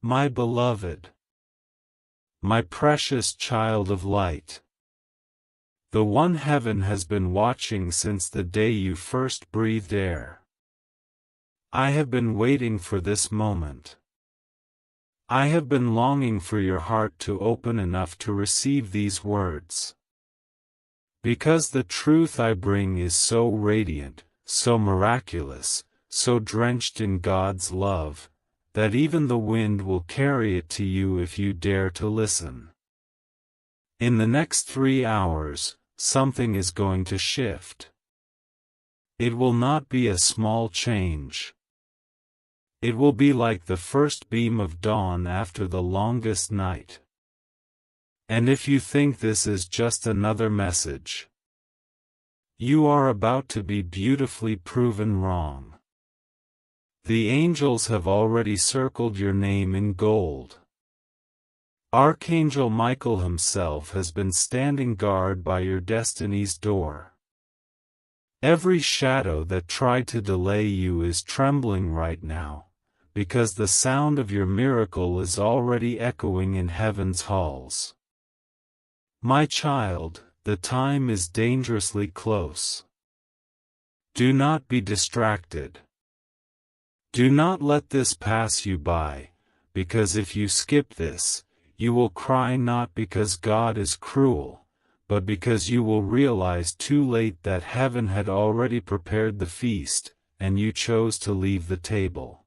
My beloved, my precious child of light, the one heaven has been watching since the day you first breathed air. I have been waiting for this moment. I have been longing for your heart to open enough to receive these words. Because the truth I bring is so radiant, so miraculous, so drenched in God's love, that even the wind will carry it to you if you dare to listen. In the next 3 hours, something is going to shift. It will not be a small change. It will be like the first beam of dawn after the longest night. And if you think this is just another message, you are about to be beautifully proven wrong. The angels have already circled your name in gold. Archangel Michael himself has been standing guard by your destiny's door. Every shadow that tried to delay you is trembling right now, because the sound of your miracle is already echoing in heaven's halls. My child, the time is dangerously close. Do not be distracted. Do not let this pass you by, because if you skip this, you will cry not because God is cruel, but because you will realize too late that heaven had already prepared the feast, and you chose to leave the table.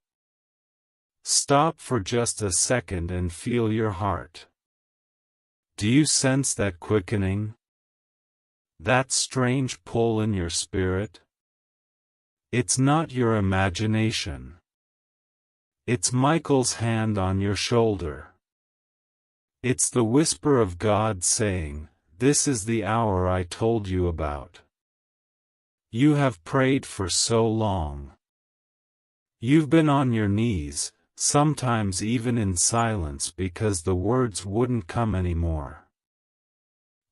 Stop for just a second and feel your heart. Do you sense that quickening? That strange pull in your spirit? It's not your imagination. It's Michael's hand on your shoulder. It's the whisper of God saying, "This is the hour I told you about." You have prayed for so long. You've been on your knees, sometimes even in silence because the words wouldn't come anymore.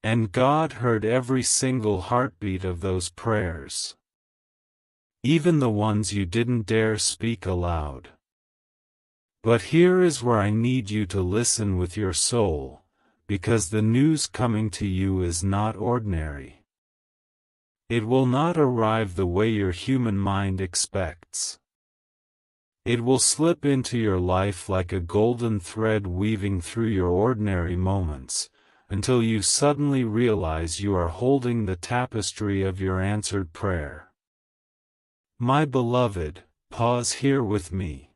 And God heard every single heartbeat of those prayers. Even the ones you didn't dare speak aloud. But here is where I need you to listen with your soul, because the news coming to you is not ordinary. It will not arrive the way your human mind expects. It will slip into your life like a golden thread weaving through your ordinary moments, until you suddenly realize you are holding the tapestry of your answered prayer. My beloved, pause here with me.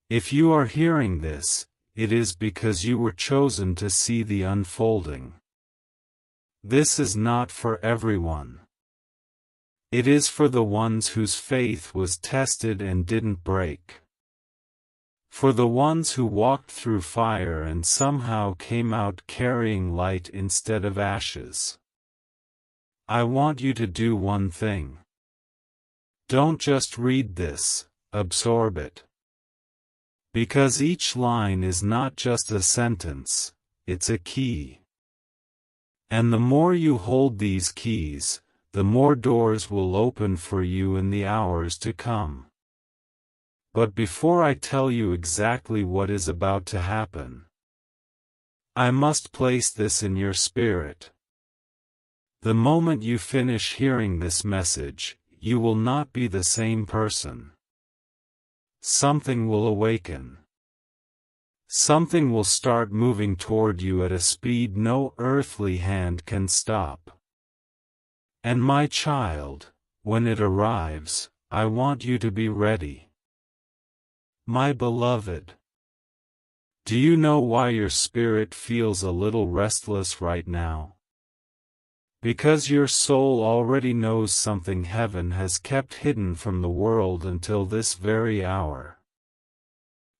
If you are hearing this, it is because you were chosen to see the unfolding. This is not for everyone. It is for the ones whose faith was tested and didn't break. For the ones who walked through fire and somehow came out carrying light instead of ashes. I want you to do one thing. Don't just read this, absorb it. Because each line is not just a sentence, it's a key. And the more you hold these keys, the more doors will open for you in the hours to come. But before I tell you exactly what is about to happen, I must place this in your spirit. The moment you finish hearing this message, you will not be the same person. Something will awaken. Something will start moving toward you at a speed no earthly hand can stop. And my child, when it arrives, I want you to be ready. My beloved, do you know why your spirit feels a little restless right now? Because your soul already knows something heaven has kept hidden from the world until this very hour.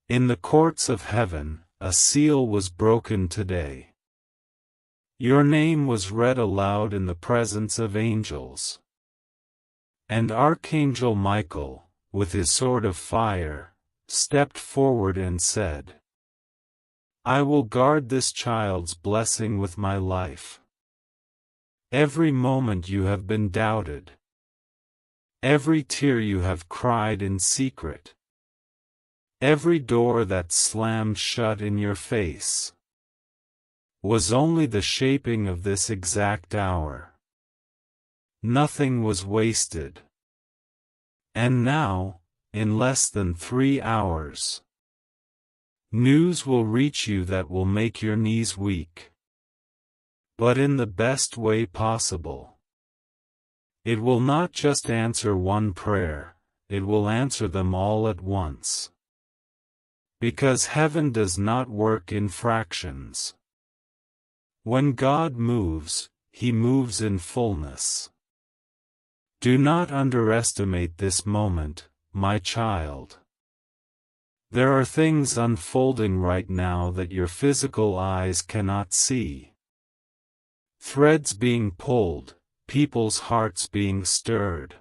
In the courts of heaven, a seal was broken today. Your name was read aloud in the presence of angels. And Archangel Michael, with his sword of fire, stepped forward and said, "I will guard this child's blessing with my life. Every moment you have been doubted. Every tear you have cried in secret. Every door that slammed shut in your face was only the shaping of this exact hour. Nothing was wasted. And now, in less than 3 hours, news will reach you that will make your knees weak. But in the best way possible. It will not just answer one prayer, it will answer them all at once. Because heaven does not work in fractions. When God moves, He moves in fullness. Do not underestimate this moment, my child. There are things unfolding right now that your physical eyes cannot see. Threads being pulled, people's hearts being stirred.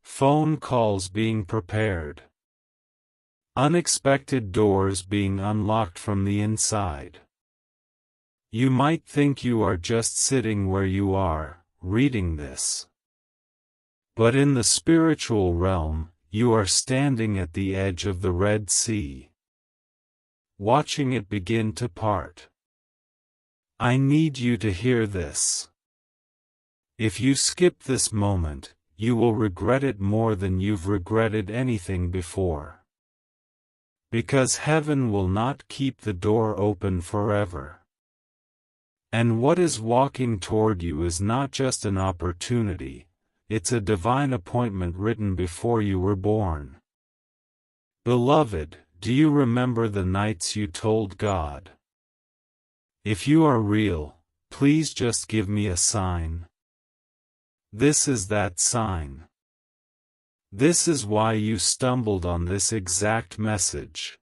Phone calls being prepared. Unexpected doors being unlocked from the inside. You might think you are just sitting where you are, reading this. But in the spiritual realm, you are standing at the edge of the Red Sea, watching it begin to part. I need you to hear this. If you skip this moment, you will regret it more than you've regretted anything before. Because heaven will not keep the door open forever. And what is walking toward you is not just an opportunity, it's a divine appointment written before you were born. Beloved, do you remember the nights you told God, "If you are real, please just give me a sign"? This is that sign. This is why you stumbled on this exact message.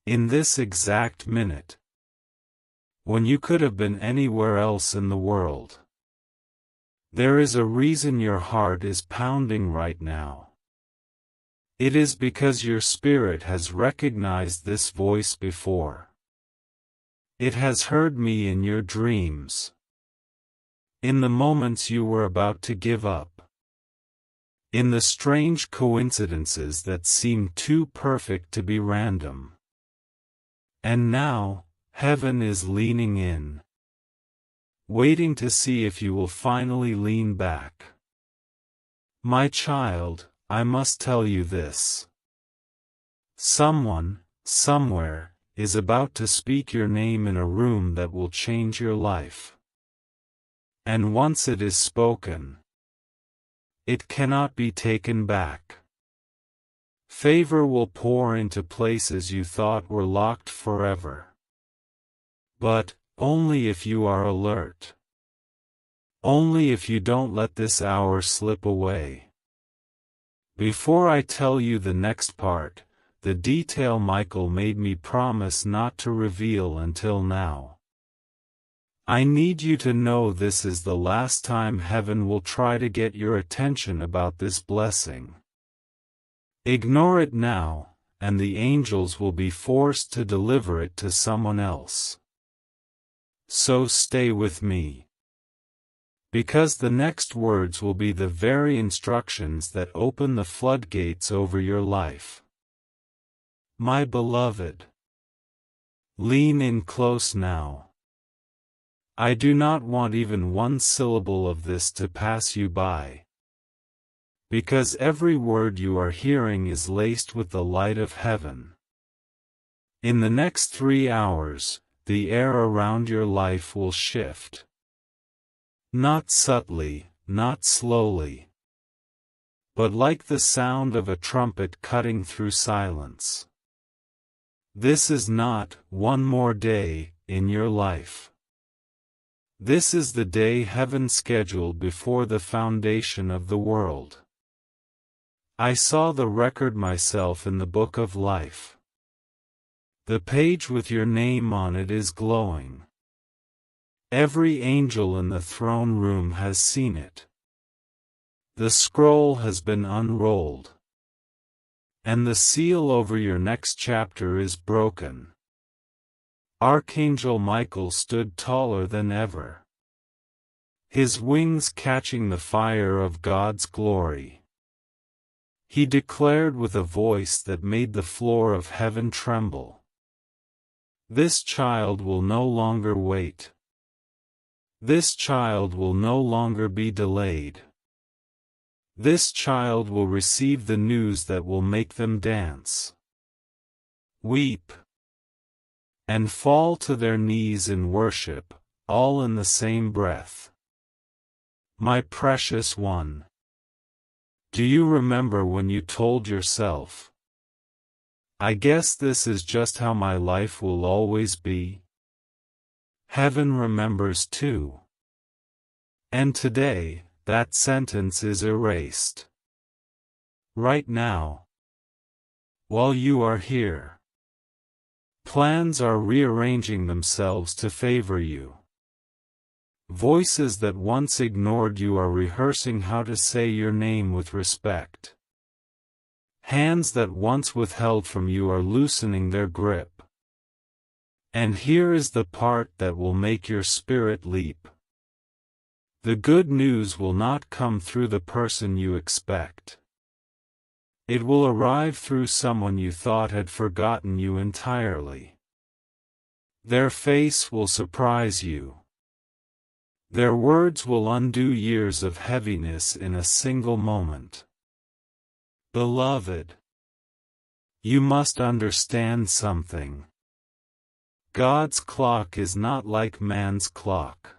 In this exact minute. When you could have been anywhere else in the world. There is a reason your heart is pounding right now. It is because your spirit has recognized this voice before. It has heard me in your dreams. In the moments you were about to give up. In the strange coincidences that seem too perfect to be random. And now, heaven is leaning in. Waiting to see if you will finally lean back. My child, I must tell you this. Someone, somewhere, is about to speak your name in a room that will change your life. And once it is spoken, it cannot be taken back. Favor will pour into places you thought were locked forever. But, only if you are alert. Only if you don't let this hour slip away. Before I tell you the next part, the detail Michael made me promise not to reveal until now. I need you to know this is the last time heaven will try to get your attention about this blessing. Ignore it now, and the angels will be forced to deliver it to someone else. So stay with me. Because the next words will be the very instructions that open the floodgates over your life. My beloved, lean in close now. I do not want even one syllable of this to pass you by. Because every word you are hearing is laced with the light of heaven. In the next 3 hours, the air around your life will shift. Not subtly, not slowly. But like the sound of a trumpet cutting through silence. This is not one more day in your life. This is the day heaven scheduled before the foundation of the world. I saw the record myself in the book of life. The page with your name on it is glowing. Every angel in the throne room has seen it. The scroll has been unrolled. And the seal over your next chapter is broken. Archangel Michael stood taller than ever. His wings catching the fire of God's glory. He declared with a voice that made the floor of heaven tremble. This child will no longer wait. This child will no longer be delayed. This child will receive the news that will make them dance, weep, and fall to their knees in worship, all in the same breath. My precious one, do you remember when you told yourself, I guess this is just how my life will always be? Heaven remembers too. And today, that sentence is erased. Right now, while you are here, plans are rearranging themselves to favor you. Voices that once ignored you are rehearsing how to say your name with respect. Hands that once withheld from you are loosening their grip. And here is the part that will make your spirit leap. The good news will not come through the person you expect. It will arrive through someone you thought had forgotten you entirely. Their face will surprise you. Their words will undo years of heaviness in a single moment. Beloved, you must understand something. God's clock is not like man's clock.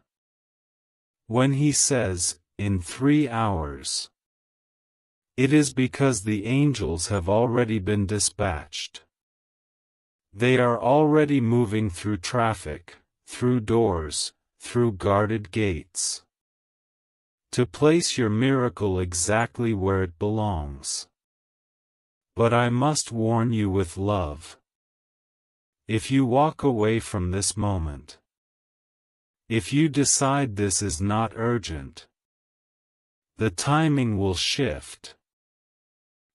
When He says, in 3 hours, it is because the angels have already been dispatched. They are already moving through traffic, through doors, through guarded gates, to place your miracle exactly where it belongs. But I must warn you with love. If you walk away from this moment, if you decide this is not urgent, the timing will shift.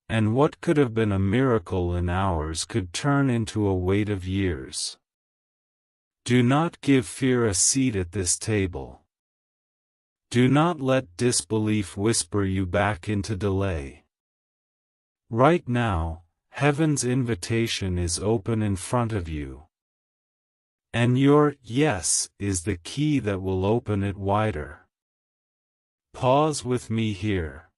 And what could have been a miracle in hours could turn into a wait of years. Do not give fear a seat at this table. Do not let disbelief whisper you back into delay. Right now, heaven's invitation is open in front of you. And your yes is the key that will open it wider. Pause with me here.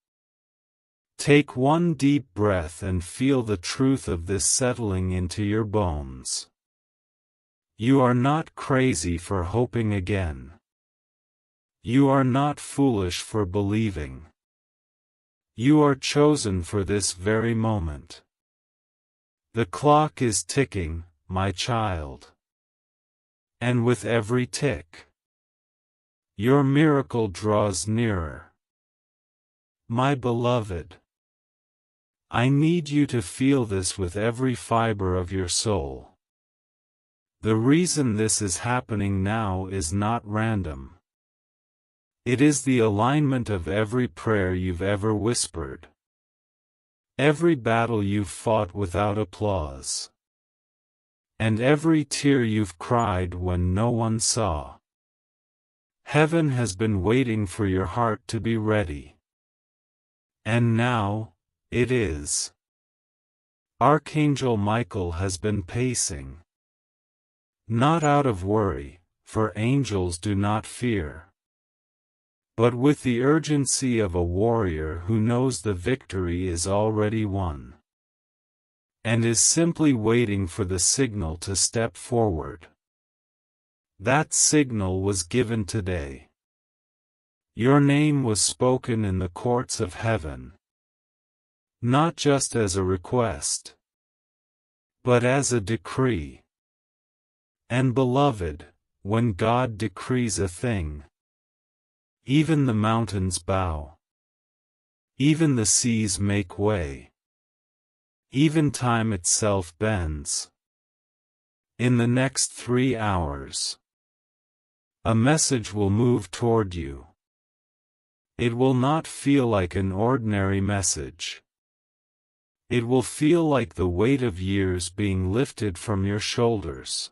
Take one deep breath and feel the truth of this settling into your bones. You are not crazy for hoping again. You are not foolish for believing. You are chosen for this very moment. The clock is ticking, my child. And with every tick, your miracle draws nearer. My beloved, I need you to feel this with every fiber of your soul. The reason this is happening now is not random. It is the alignment of every prayer you've ever whispered. Every battle you've fought without applause. And every tear you've cried when no one saw. Heaven has been waiting for your heart to be ready. And now, it is. Archangel Michael has been pacing. Not out of worry, for angels do not fear, but with the urgency of a warrior who knows the victory is already won, and is simply waiting for the signal to step forward. That signal was given today. Your name was spoken in the courts of heaven, not just as a request, but as a decree. And beloved, when God decrees a thing, even the mountains bow. Even the seas make way. Even time itself bends. In the next 3 hours, a message will move toward you. It will not feel like an ordinary message. It will feel like the weight of years being lifted from your shoulders.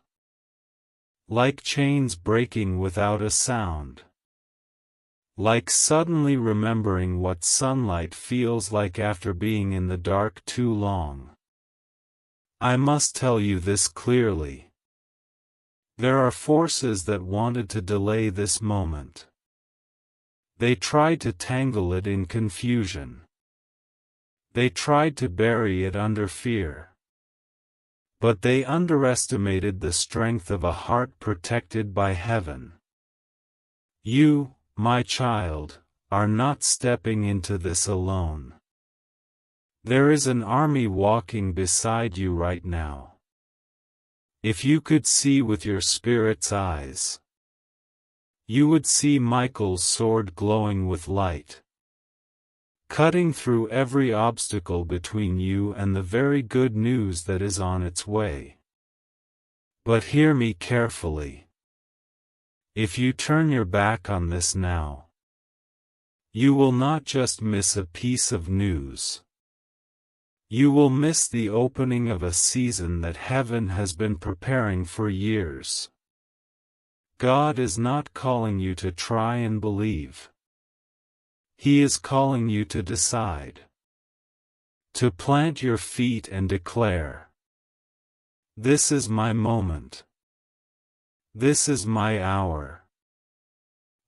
Like chains breaking without a sound. Like suddenly remembering what sunlight feels like after being in the dark too long. I must tell you this clearly. There are forces that wanted to delay this moment. They tried to tangle it in confusion. They tried to bury it under fear. But they underestimated the strength of a heart protected by heaven. You, my child, are not stepping into this alone. There is an army walking beside you right now. If you could see with your spirit's eyes, you would see Michael's sword glowing with light, cutting through every obstacle between you and the very good news that is on its way. But hear me carefully. If you turn your back on this now, you will not just miss a piece of news. You will miss the opening of a season that heaven has been preparing for years. God is not calling you to try and believe. He is calling you to decide. To plant your feet and declare, "This is my moment. This is my hour."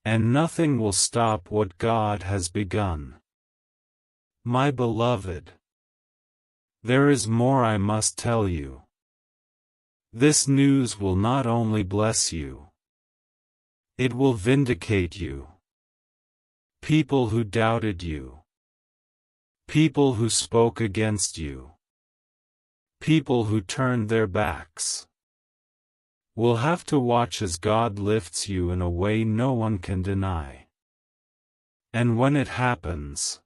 And nothing will stop what God has begun. My beloved, there is more I must tell you. This news will not only bless you, it will vindicate you. People who doubted you, people who spoke against you, people who turned their backs, will have to watch as God lifts you in a way no one can deny. And when it happens,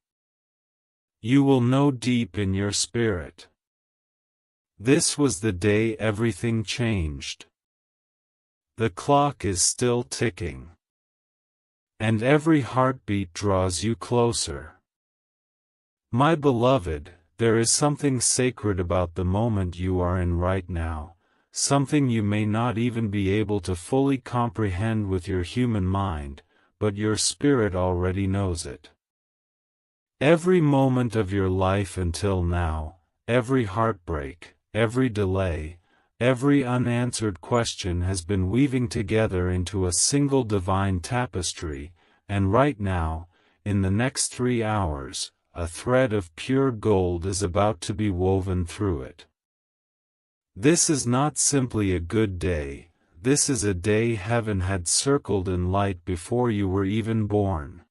you will know deep in your spirit, this was the day everything changed. The clock is still ticking, and every heartbeat draws you closer. My beloved, there is something sacred about the moment you are in right now, something you may not even be able to fully comprehend with your human mind, but your spirit already knows it. Every moment of your life until now, every heartbreak, every delay, every unanswered question has been weaving together into a single divine tapestry, and right now, in the next 3 hours, a thread of pure gold is about to be woven through it. This is not simply a good day, this is a day heaven had circled in light before you were even born.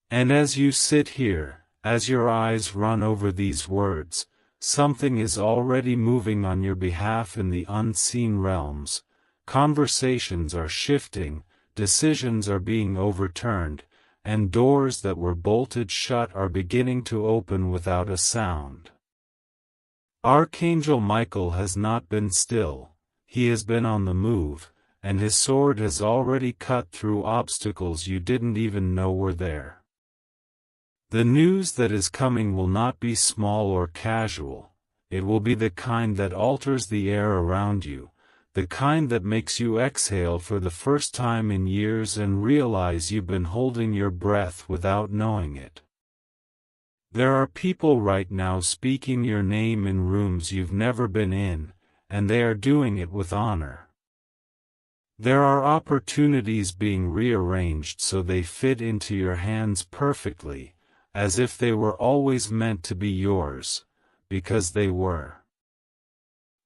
And as you sit here, as your eyes run over these words, something is already moving on your behalf in the unseen realms. Conversations are shifting, decisions are being overturned, and doors that were bolted shut are beginning to open without a sound. Archangel Michael has not been still, he has been on the move, and his sword has already cut through obstacles you didn't even know were there. The news that is coming will not be small or casual, it will be the kind that alters the air around you, the kind that makes you exhale for the first time in years and realize you've been holding your breath without knowing it. There are people right now speaking your name in rooms you've never been in, and they are doing it with honor. There are opportunities being rearranged so they fit into your hands perfectly, as if they were always meant to be yours, because they were.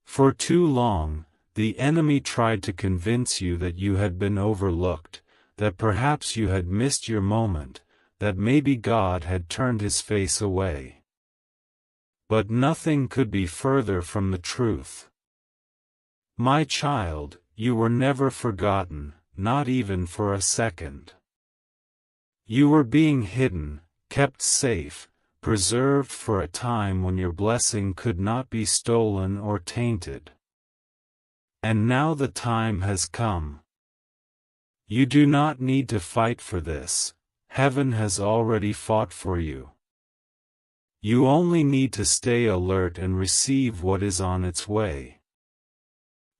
For too long, the enemy tried to convince you that you had been overlooked, that perhaps you had missed your moment, that maybe God had turned his face away. But nothing could be further from the truth. My child, you were never forgotten, not even for a second. You were being hidden, kept safe, preserved for a time when your blessing could not be stolen or tainted. And now the time has come. You do not need to fight for this. Heaven has already fought for you. You only need to stay alert and receive what is on its way.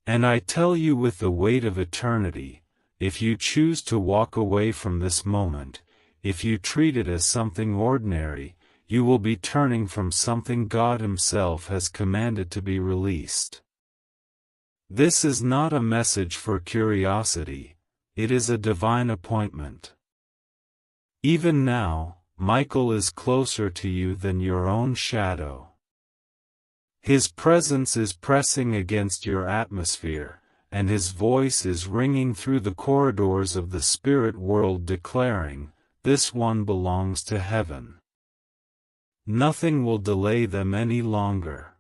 And I tell you with the weight of eternity, if you choose to walk away from this moment, if you treat it as something ordinary, you will be turning from something God Himself has commanded to be released. This is not a message for curiosity, it is a divine appointment. Even now, Michael is closer to you than your own shadow. His presence is pressing against your atmosphere, and His voice is ringing through the corridors of the spirit world declaring, "This one belongs to heaven." Nothing will delay them any longer.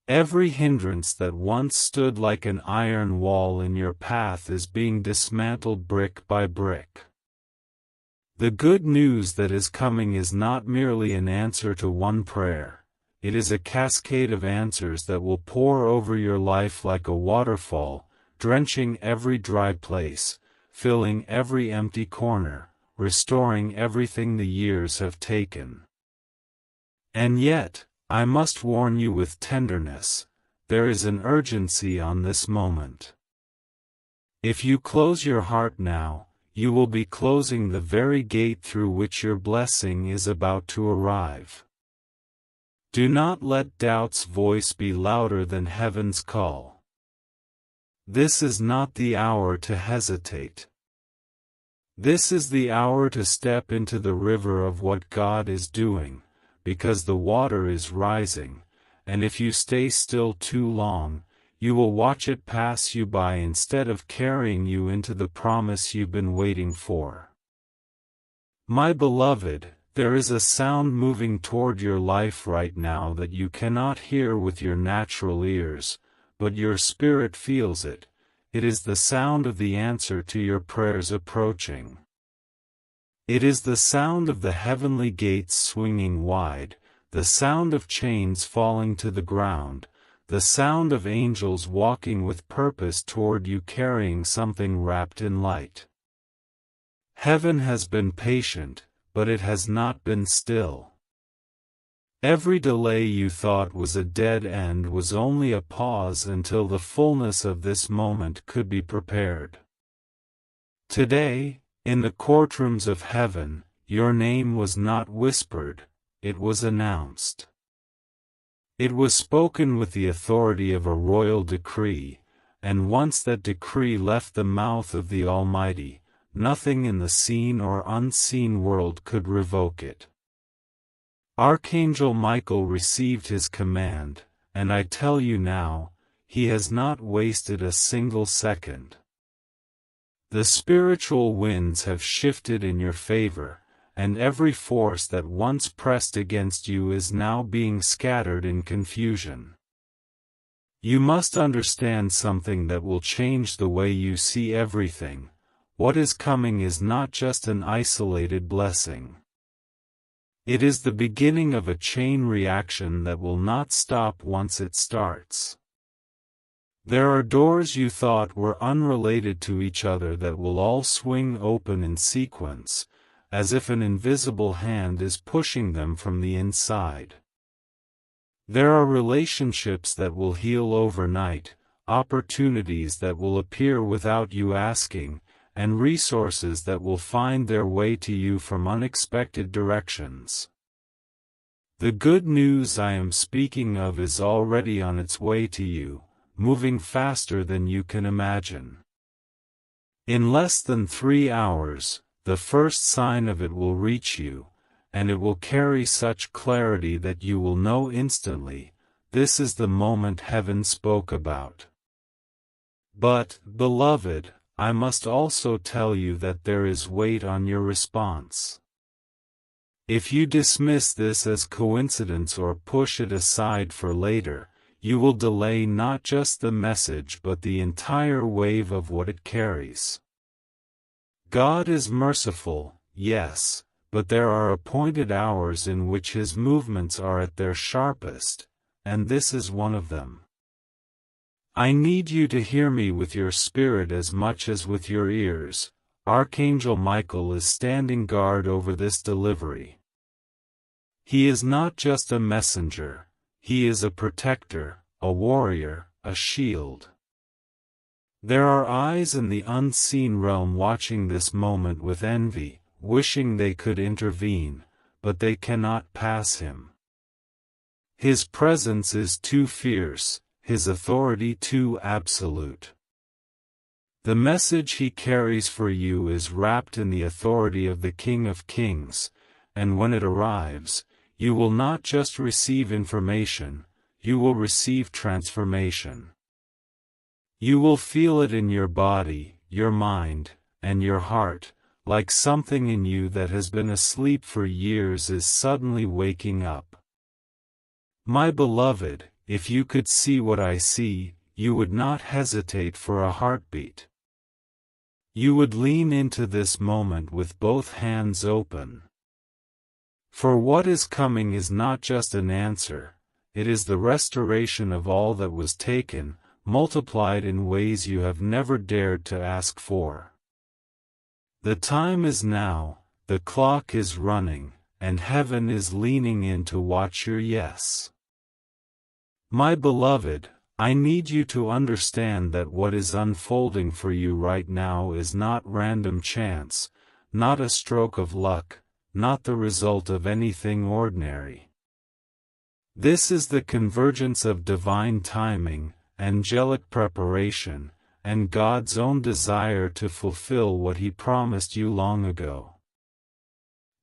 Every hindrance that once stood like an iron wall in your path is being dismantled brick by brick. The good news that is coming is not merely an answer to one prayer, it is a cascade of answers that will pour over your life like a waterfall, drenching every dry place, filling every empty corner, restoring everything the years have taken. And yet, I must warn you with tenderness, there is an urgency on this moment. If you close your heart now, you will be closing the very gate through which your blessing is about to arrive. Do not let doubt's voice be louder than heaven's call. This is not the hour to hesitate. This is the hour to step into the river of what God is doing, because the water is rising, and if you stay still too long, you will watch it pass you by instead of carrying you into the promise you've been waiting for. My beloved, there is a sound moving toward your life right now that you cannot hear with your natural ears, but your spirit feels it. It is the sound of the answer to your prayers approaching. It is the sound of the heavenly gates swinging wide, the sound of chains falling to the ground, the sound of angels walking with purpose toward you carrying something wrapped in light. Heaven has been patient, but it has not been still. Every delay you thought was a dead end was only a pause until the fullness of this moment could be prepared. Today, in the courtrooms of heaven, your name was not whispered, it was announced. It was spoken with the authority of a royal decree, and once that decree left the mouth of the Almighty, nothing in the seen or unseen world could revoke it. Archangel Michael received his command, and I tell you now, he has not wasted a single second. The spiritual winds have shifted in your favor, and every force that once pressed against you is now being scattered in confusion. You must understand something that will change the way you see everything. What is coming is not just an isolated blessing. It is the beginning of a chain reaction that will not stop once it starts. There are doors you thought were unrelated to each other that will all swing open in sequence, as if an invisible hand is pushing them from the inside. There are relationships that will heal overnight, opportunities that will appear without you asking, and resources that will find their way to you from unexpected directions. The good news I am speaking of is already on its way to you, moving faster than you can imagine. In less than 3 hours, the first sign of it will reach you, and it will carry such clarity that you will know instantly, this is the moment heaven spoke about. But, beloved, I must also tell you that there is weight on your response. If you dismiss this as coincidence or push it aside for later, you will delay not just the message but the entire wave of what it carries. God is merciful, yes, but there are appointed hours in which His movements are at their sharpest, and this is one of them. I need you to hear me with your spirit as much as with your ears. Archangel Michael is standing guard over this delivery. He is not just a messenger, he is a protector, a warrior, a shield. There are eyes in the unseen realm watching this moment with envy, wishing they could intervene, but they cannot pass him. His presence is too fierce, his authority too absolute. The message he carries for you is wrapped in the authority of the King of Kings, and when it arrives, you will not just receive information, you will receive transformation. You will feel it in your body, your mind, and your heart, like something in you that has been asleep for years is suddenly waking up. My beloved, if you could see what I see, you would not hesitate for a heartbeat. You would lean into this moment with both hands open. For what is coming is not just an answer, it is the restoration of all that was taken, multiplied in ways you have never dared to ask for. The time is now, the clock is running, and heaven is leaning in to watch your yes. My beloved, I need you to understand that what is unfolding for you right now is not random chance, not a stroke of luck, not the result of anything ordinary. This is the convergence of divine timing, angelic preparation, and God's own desire to fulfill what He promised you long ago.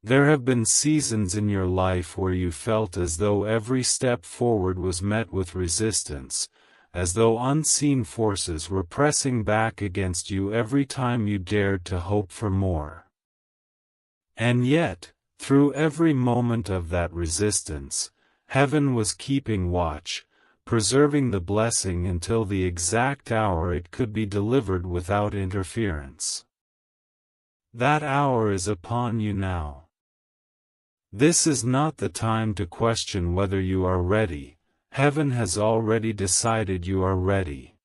There have been seasons in your life where you felt as though every step forward was met with resistance, as though unseen forces were pressing back against you every time you dared to hope for more. And yet, through every moment of that resistance, heaven was keeping watch, preserving the blessing until the exact hour it could be delivered without interference. That hour is upon you now. This is not the time to question whether you are ready. Heaven has already decided you are ready.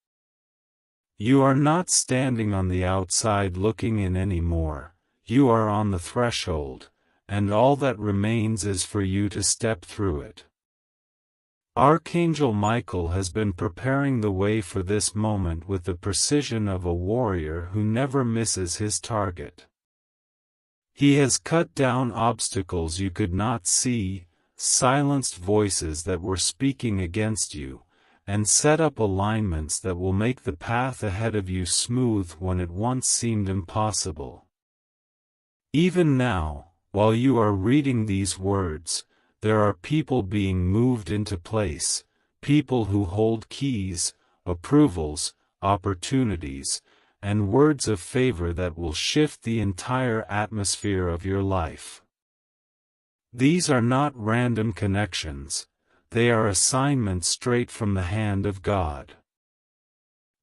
You are not standing on the outside looking in anymore, you are on the threshold, and all that remains is for you to step through it. Archangel Michael has been preparing the way for this moment with the precision of a warrior who never misses his target. He has cut down obstacles you could not see, silenced voices that were speaking against you, and set up alignments that will make the path ahead of you smooth when it once seemed impossible. Even now, while you are reading these words, there are people being moved into place, people who hold keys, approvals, opportunities, and words of favor that will shift the entire atmosphere of your life. These are not random connections, they are assignments straight from the hand of God.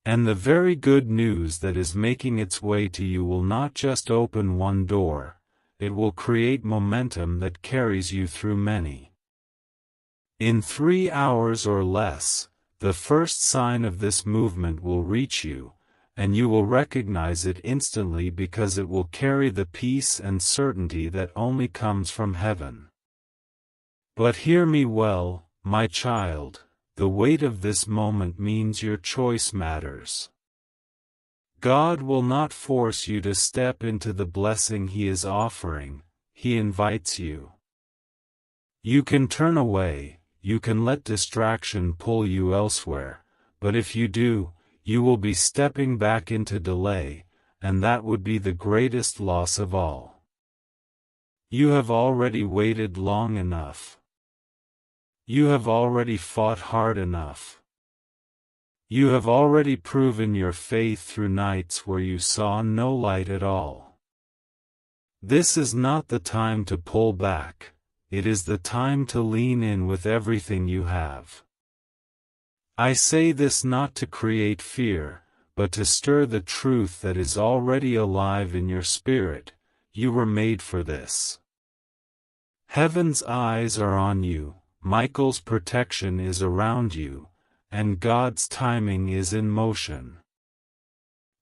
And the very good news that is making its way to you will not just open one door, it will create momentum that carries you through many. In 3 hours or less, the first sign of this movement will reach you, and you will recognize it instantly because it will carry the peace and certainty that only comes from heaven. But hear me well, my child, the weight of this moment means your choice matters. God will not force you to step into the blessing He is offering, He invites you. You can turn away, you can let distraction pull you elsewhere, but if you do, you will be stepping back into delay, and that would be the greatest loss of all. You have already waited long enough. You have already fought hard enough. You have already proven your faith through nights where you saw no light at all. This is not the time to pull back, it is the time to lean in with everything you have. I say this not to create fear, but to stir the truth that is already alive in your spirit. You were made for this. Heaven's eyes are on you, Michael's protection is around you, and God's timing is in motion.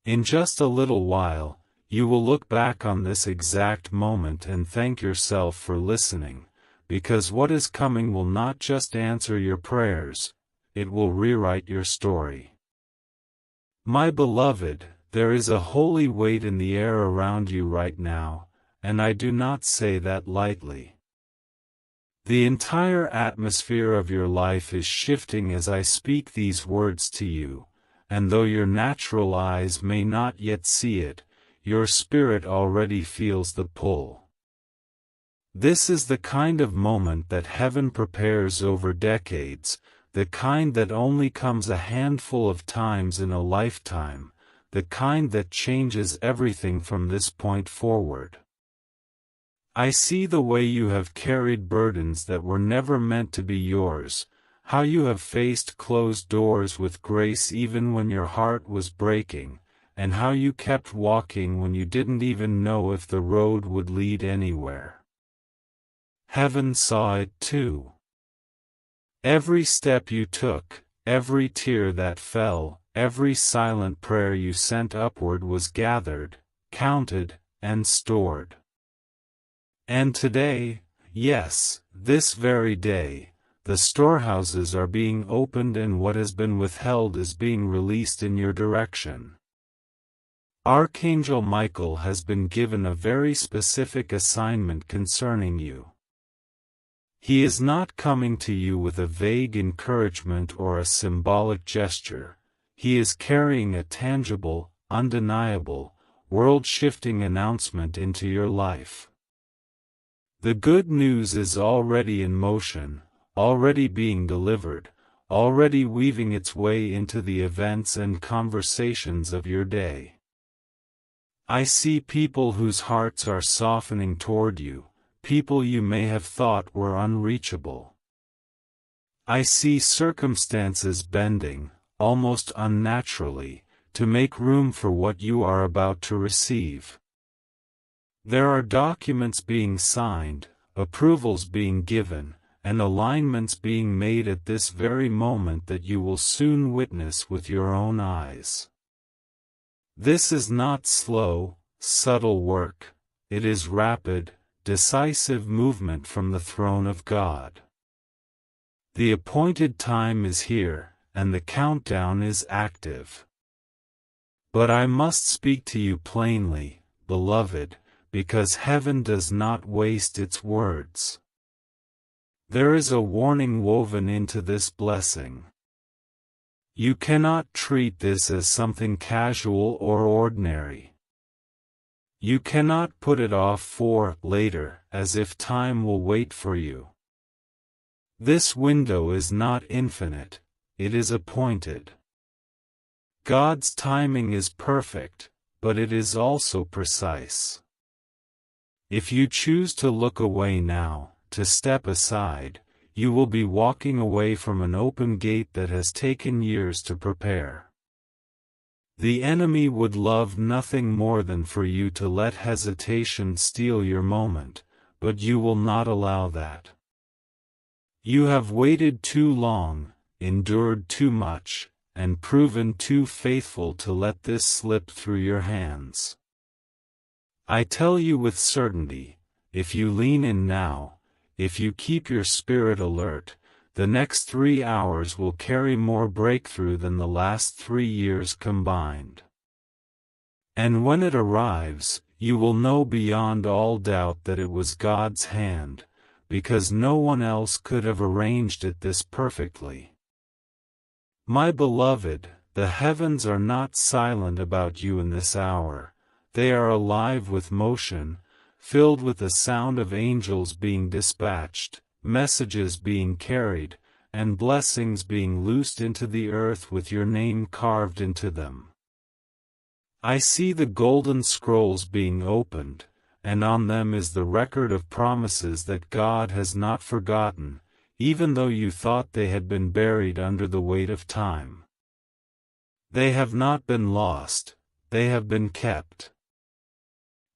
In just a little while, you will look back on this exact moment and thank yourself for listening, because what is coming will not just answer your prayers, it will rewrite your story. My beloved, there is a holy weight in the air around you right now, and I do not say that lightly. The entire atmosphere of your life is shifting as I speak these words to you, and though your natural eyes may not yet see it, your spirit already feels the pull. This is the kind of moment that heaven prepares over decades, the kind that only comes a handful of times in a lifetime, the kind that changes everything from this point forward. I see the way you have carried burdens that were never meant to be yours, how you have faced closed doors with grace even when your heart was breaking, and how you kept walking when you didn't even know if the road would lead anywhere. Heaven saw it too. Every step you took, every tear that fell, every silent prayer you sent upward was gathered, counted, and stored. And today, yes, this very day, the storehouses are being opened and what has been withheld is being released in your direction. Archangel Michael has been given a very specific assignment concerning you. He is not coming to you with a vague encouragement or a symbolic gesture. He is carrying a tangible, undeniable, world-shifting announcement into your life. The good news is already in motion, already being delivered, already weaving its way into the events and conversations of your day. I see people whose hearts are softening toward you, people you may have thought were unreachable. I see circumstances bending, almost unnaturally, to make room for what you are about to receive. There are documents being signed, approvals being given, and alignments being made at this very moment that you will soon witness with your own eyes. This is not slow, subtle work, it is rapid, decisive movement from the throne of God. The appointed time is here, and the countdown is active. But I must speak to you plainly, beloved, because heaven does not waste its words. There is a warning woven into this blessing. You cannot treat this as something casual or ordinary. You cannot put it off for later, as if time will wait for you. This window is not infinite, it is appointed. God's timing is perfect, but it is also precise. If you choose to look away now, to step aside, you will be walking away from an open gate that has taken years to prepare. The enemy would love nothing more than for you to let hesitation steal your moment, but you will not allow that. You have waited too long, endured too much, and proven too faithful to let this slip through your hands. I tell you with certainty, if you lean in now, if you keep your spirit alert, the next 3 hours will carry more breakthrough than the last 3 years combined. And when it arrives, you will know beyond all doubt that it was God's hand, because no one else could have arranged it this perfectly. My beloved, the heavens are not silent about you in this hour. They are alive with motion, filled with the sound of angels being dispatched, messages being carried, and blessings being loosed into the earth with your name carved into them. I see the golden scrolls being opened, and on them is the record of promises that God has not forgotten, even though you thought they had been buried under the weight of time. They have not been lost, they have been kept.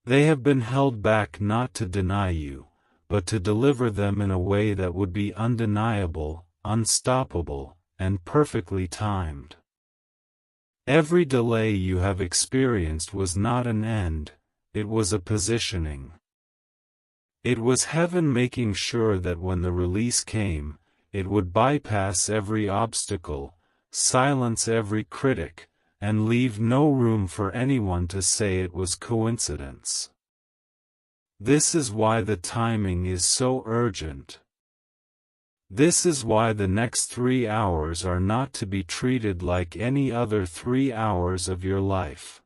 They have been held back not to deny you, but to deliver them in a way that would be undeniable, unstoppable, and perfectly timed. Every delay you have experienced was not an end, it was a positioning. It was heaven making sure that when the release came, it would bypass every obstacle, silence every critic, and leave no room for anyone to say it was coincidence. This is why the timing is so urgent. This is why the next 3 hours are not to be treated like any other 3 hours of your life.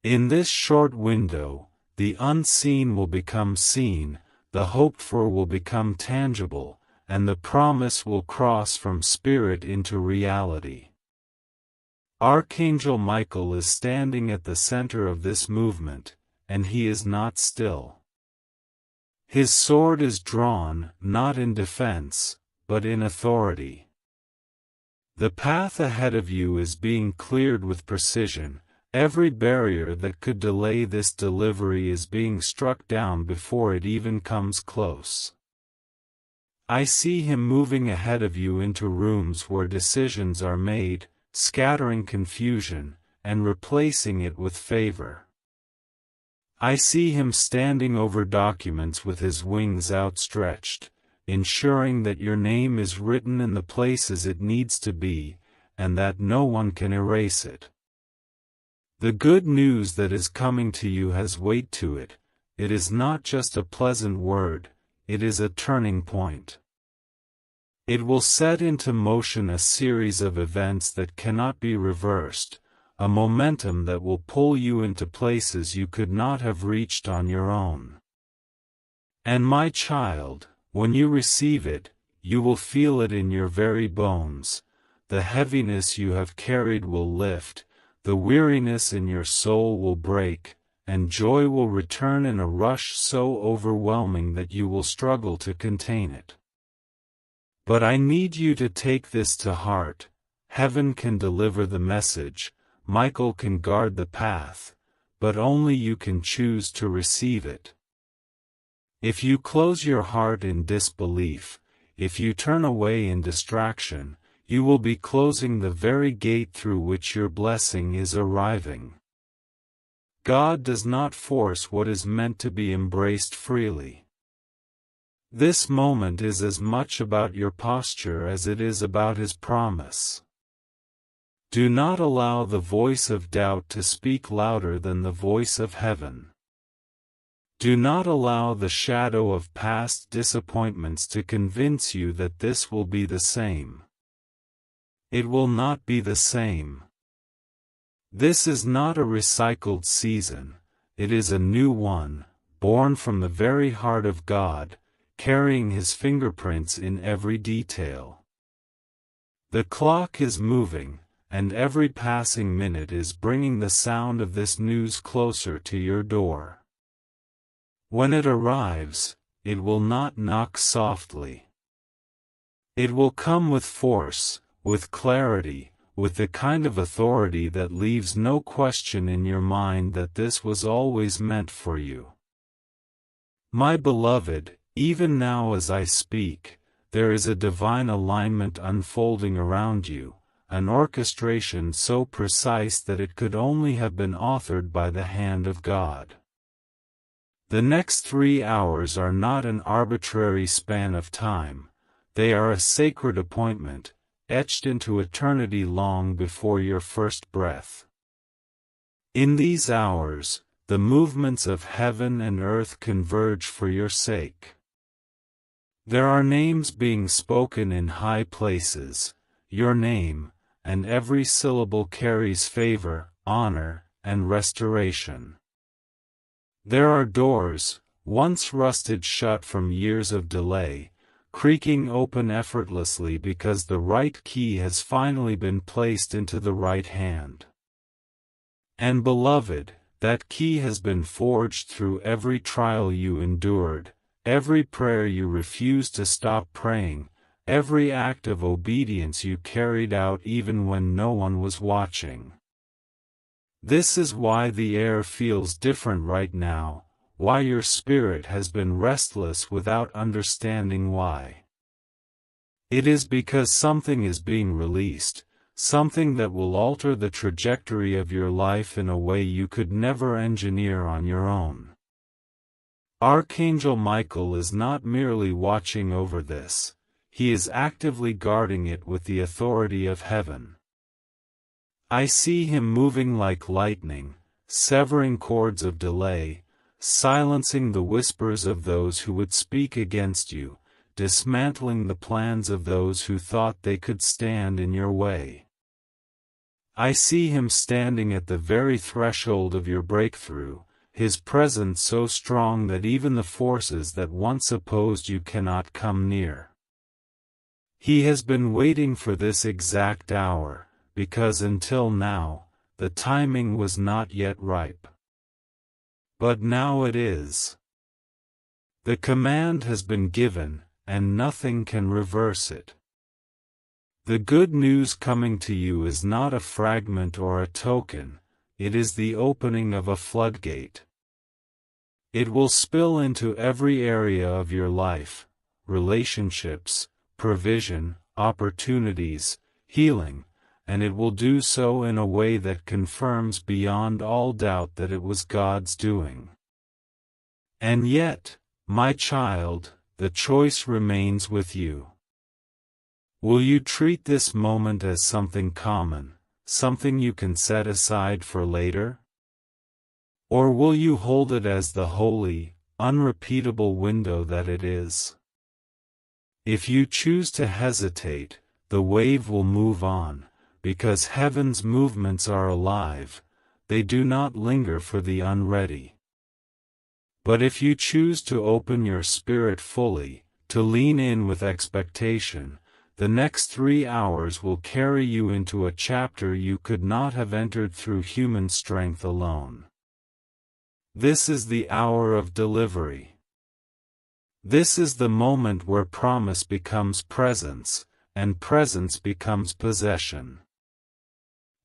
In this short window, the unseen will become seen, the hoped for will become tangible, and the promise will cross from spirit into reality. Archangel Michael is standing at the center of this movement, and he is not still. His sword is drawn, not in defense, but in authority. The path ahead of you is being cleared with precision. Every barrier that could delay this delivery is being struck down before it even comes close. I see him moving ahead of you into rooms where decisions are made, scattering confusion, and replacing it with favor. I see him standing over documents with his wings outstretched, ensuring that your name is written in the places it needs to be, and that no one can erase it. The good news that is coming to you has weight to it. It is not just a pleasant word, it is a turning point. It will set into motion a series of events that cannot be reversed, a momentum that will pull you into places you could not have reached on your own. And my child, when you receive it, you will feel it in your very bones. The heaviness you have carried will lift, the weariness in your soul will break, and joy will return in a rush so overwhelming that you will struggle to contain it. But I need you to take this to heart. Heaven can deliver the message, Michael can guard the path, but only you can choose to receive it. If you close your heart in disbelief, if you turn away in distraction, you will be closing the very gate through which your blessing is arriving. God does not force what is meant to be embraced freely. This moment is as much about your posture as it is about His promise. Do not allow the voice of doubt to speak louder than the voice of heaven. Do not allow the shadow of past disappointments to convince you that this will be the same. It will not be the same. This is not a recycled season, it is a new one, born from the very heart of God, carrying His fingerprints in every detail. The clock is moving, and every passing minute is bringing the sound of this news closer to your door. When it arrives, it will not knock softly. It will come with force, with clarity, with the kind of authority that leaves no question in your mind that this was always meant for you. My beloved, even now as I speak, there is a divine alignment unfolding around you, an orchestration so precise that it could only have been authored by the hand of God. The next 3 hours are not an arbitrary span of time, they are a sacred appointment, etched into eternity long before your first breath. In these hours, the movements of heaven and earth converge for your sake. There are names being spoken in high places, your name, and every syllable carries favor, honor, and restoration. There are doors, once rusted shut from years of delay, creaking open effortlessly because the right key has finally been placed into the right hand. And beloved, that key has been forged through every trial you endured, every prayer you refused to stop praying, every act of obedience you carried out even when no one was watching. This is why the air feels different right now, why your spirit has been restless without understanding why. It is because something is being released, something that will alter the trajectory of your life in a way you could never engineer on your own. Archangel Michael is not merely watching over this, he is actively guarding it with the authority of heaven. I see him moving like lightning, severing cords of delay, silencing the whispers of those who would speak against you, dismantling the plans of those who thought they could stand in your way. I see him standing at the very threshold of your breakthrough, his presence so strong that even the forces that once opposed you cannot come near. He has been waiting for this exact hour, because until now, the timing was not yet ripe. But now it is. The command has been given, and nothing can reverse it. The good news coming to you is not a fragment or a token, it is the opening of a floodgate. It will spill into every area of your life, relationships, provision, opportunities, healing, and it will do so in a way that confirms beyond all doubt that it was God's doing. And yet, my child, the choice remains with you. Will you treat this moment as something common, something you can set aside for later? Or will you hold it as the holy, unrepeatable window that it is? If you choose to hesitate, the wave will move on, because heaven's movements are alive, they do not linger for the unready. But if you choose to open your spirit fully, to lean in with expectation, the next 3 hours will carry you into a chapter you could not have entered through human strength alone. This is the hour of delivery. This is the moment where promise becomes presence, and presence becomes possession.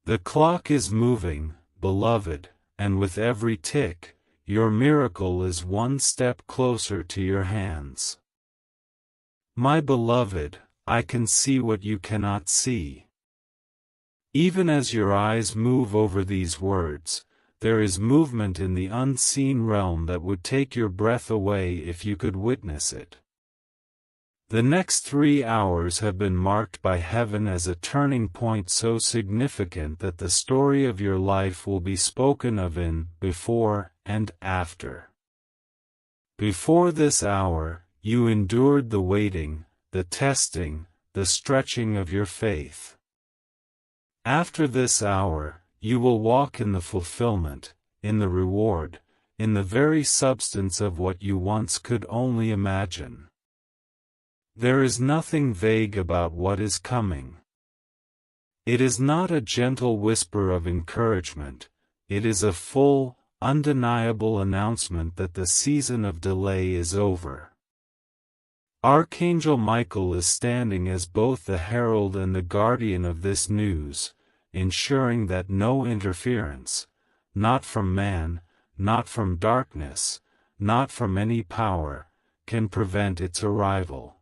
The clock is moving, beloved, and with every tick, your miracle is one step closer to your hands. My beloved, I can see what you cannot see. Even as your eyes move over these words, there is movement in the unseen realm that would take your breath away if you could witness it. The next 3 hours have been marked by heaven as a turning point so significant that the story of your life will be spoken of in before and after. Before this hour, you endured the waiting, the testing, the stretching of your faith. After this hour, you will walk in the fulfillment, in the reward, in the very substance of what you once could only imagine. There is nothing vague about what is coming. It is not a gentle whisper of encouragement, it is a full, undeniable announcement that the season of delay is over. Archangel Michael is standing as both the herald and the guardian of this news, ensuring that no interference, not from man, not from darkness, not from any power, can prevent its arrival.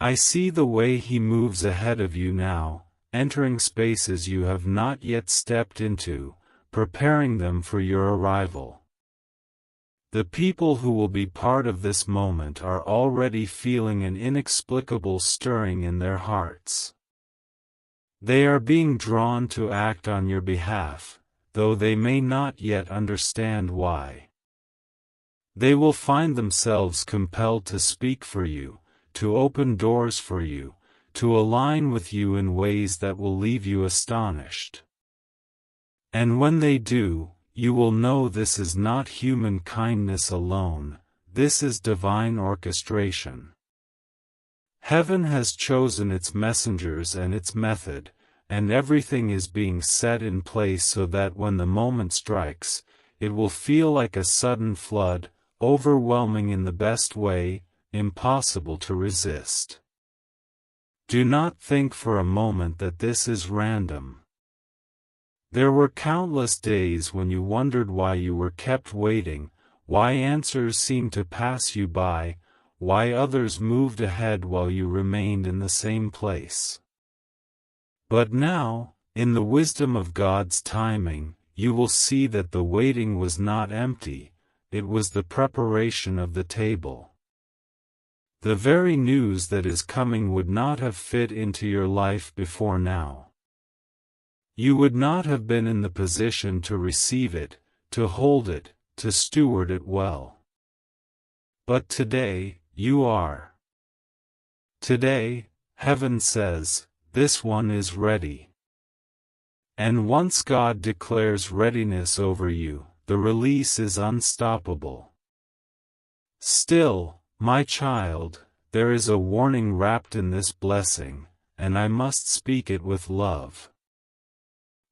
I see the way he moves ahead of you now, entering spaces you have not yet stepped into, preparing them for your arrival. The people who will be part of this moment are already feeling an inexplicable stirring in their hearts. They are being drawn to act on your behalf, though they may not yet understand why. They will find themselves compelled to speak for you, to open doors for you, to align with you in ways that will leave you astonished. And when they do, you will know this is not human kindness alone, this is divine orchestration. Heaven has chosen its messengers and its method, and everything is being set in place so that when the moment strikes, it will feel like a sudden flood, overwhelming in the best way, impossible to resist. Do not think for a moment that this is random. There were countless days when you wondered why you were kept waiting, why answers seemed to pass you by, why others moved ahead while you remained in the same place. But now, in the wisdom of God's timing, you will see that the waiting was not empty, it was the preparation of the table. The very news that is coming would not have fit into your life before now. You would not have been in the position to receive it, to hold it, to steward it well. But today, you are. Today, heaven says, this one is ready. And once God declares readiness over you, the release is unstoppable. Still, my child, there is a warning wrapped in this blessing, and I must speak it with love.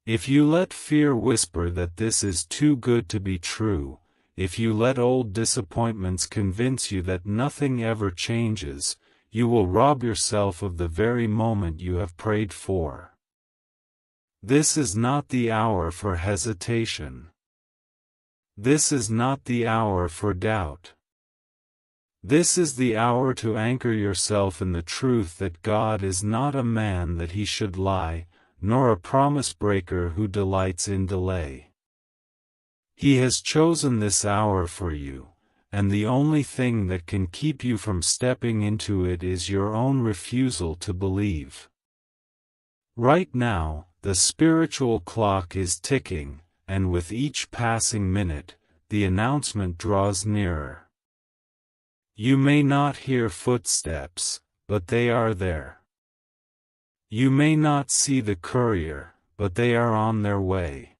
If you let fear whisper that this is too good to be true, if you let old disappointments convince you that nothing ever changes, you will rob yourself of the very moment you have prayed for. This is not the hour for hesitation. This is not the hour for doubt. This is the hour to anchor yourself in the truth that God is not a man that he should lie, nor a promise breaker who delights in delay. He has chosen this hour for you, and the only thing that can keep you from stepping into it is your own refusal to believe. Right now, the spiritual clock is ticking, and with each passing minute, the announcement draws nearer. You may not hear footsteps, but they are there. You may not see the courier, but they are on their way.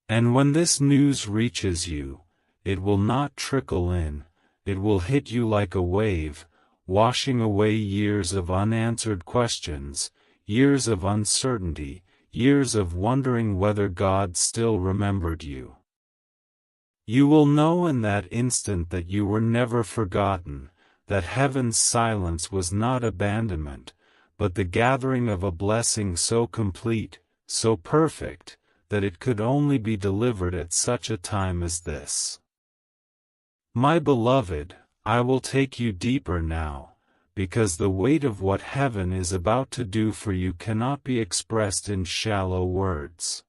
And when this news reaches you, it will not trickle in, it will hit you like a wave, washing away years of unanswered questions, years of uncertainty, years of wondering whether God still remembered you. You will know in that instant that you were never forgotten, that heaven's silence was not abandonment, but the gathering of a blessing so complete, so perfect, that it could only be delivered at such a time as this. My beloved, I will take you deeper now, because the weight of what heaven is about to do for you cannot be expressed in shallow words.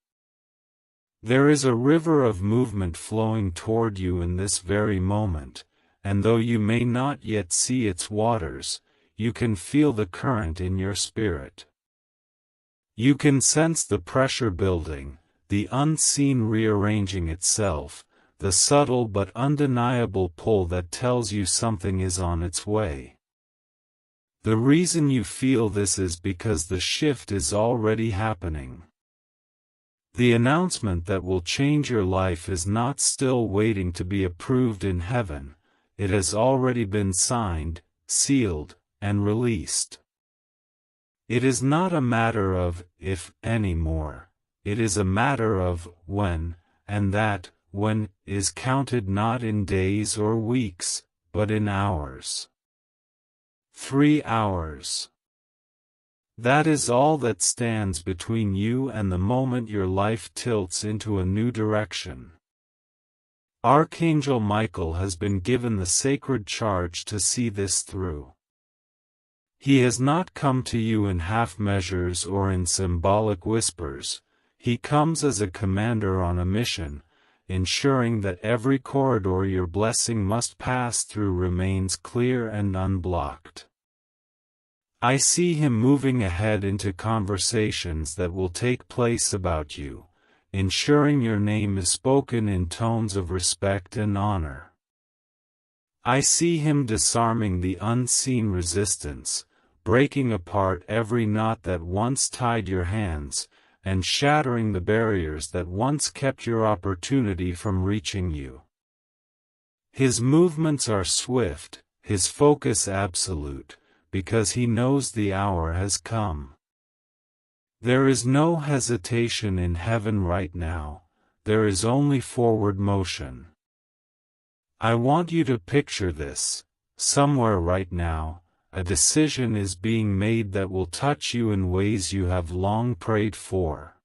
There is a river of movement flowing toward you in this very moment, and though you may not yet see its waters, you can feel the current in your spirit. You can sense the pressure building, the unseen rearranging itself, the subtle but undeniable pull that tells you something is on its way. The reason you feel this is because the shift is already happening. The announcement that will change your life is not still waiting to be approved in heaven, it has already been signed, sealed, and released. It is not a matter of if anymore, it is a matter of when, and that when is counted not in days or weeks, but in hours. 3 hours. That is all that stands between you and the moment your life tilts into a new direction. Archangel Michael has been given the sacred charge to see this through. He has not come to you in half measures or in symbolic whispers, he comes as a commander on a mission, ensuring that every corridor your blessing must pass through remains clear and unblocked. I see him moving ahead into conversations that will take place about you, ensuring your name is spoken in tones of respect and honor. I see him disarming the unseen resistance, breaking apart every knot that once tied your hands, and shattering the barriers that once kept your opportunity from reaching you. His movements are swift, his focus absolute, because he knows the hour has come. There is no hesitation in heaven right now, there is only forward motion. I want you to picture this, somewhere right now, a decision is being made that will touch you in ways you have long prayed for.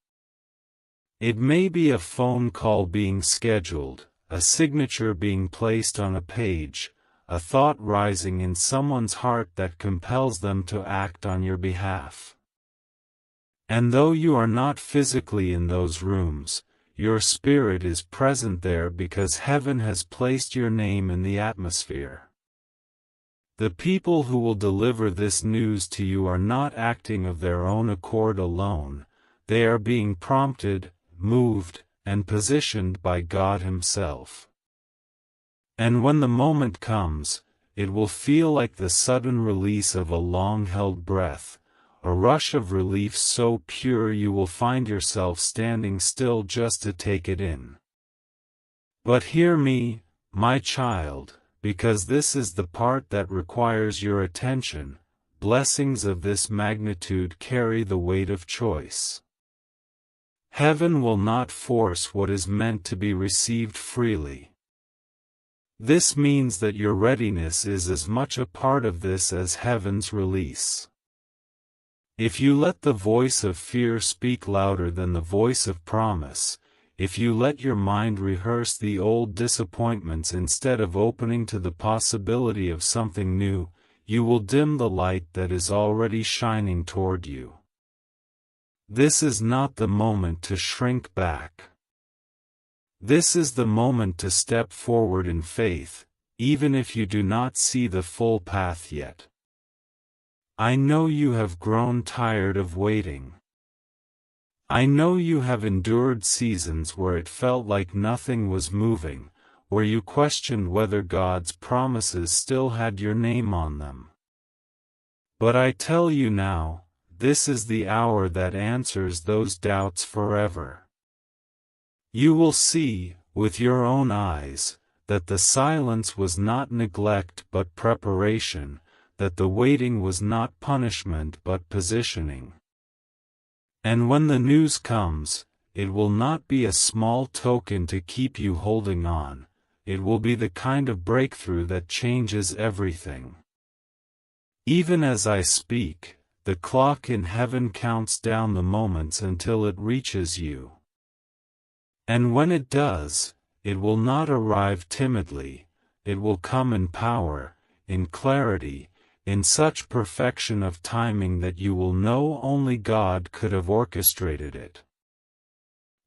It may be a phone call being scheduled, a signature being placed on a page, a thought rising in someone's heart that compels them to act on your behalf. And though you are not physically in those rooms, your spirit is present there because heaven has placed your name in the atmosphere. The people who will deliver this news to you are not acting of their own accord alone, they are being prompted, moved, and positioned by God Himself. And when the moment comes, it will feel like the sudden release of a long-held breath, a rush of relief so pure you will find yourself standing still just to take it in. But hear me, my child, because this is the part that requires your attention. Blessings of this magnitude carry the weight of choice. Heaven will not force what is meant to be received freely. This means that your readiness is as much a part of this as heaven's release. If you let the voice of fear speak louder than the voice of promise, if you let your mind rehearse the old disappointments instead of opening to the possibility of something new, you will dim the light that is already shining toward you. This is not the moment to shrink back. This is the moment to step forward in faith, even if you do not see the full path yet. I know you have grown tired of waiting. I know you have endured seasons where it felt like nothing was moving, where you questioned whether God's promises still had your name on them. But I tell you now, this is the hour that answers those doubts forever. You will see, with your own eyes, that the silence was not neglect but preparation, that the waiting was not punishment but positioning. And when the news comes, it will not be a small token to keep you holding on, it will be the kind of breakthrough that changes everything. Even as I speak, the clock in heaven counts down the moments until it reaches you. And when it does, it will not arrive timidly, it will come in power, in clarity, in such perfection of timing that you will know only God could have orchestrated it.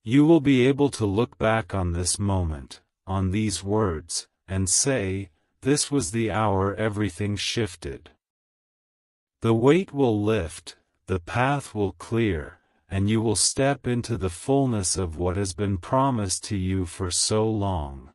You will be able to look back on this moment, on these words, and say, this was the hour everything shifted. The weight will lift, the path will clear, and you will step into the fullness of what has been promised to you for so long.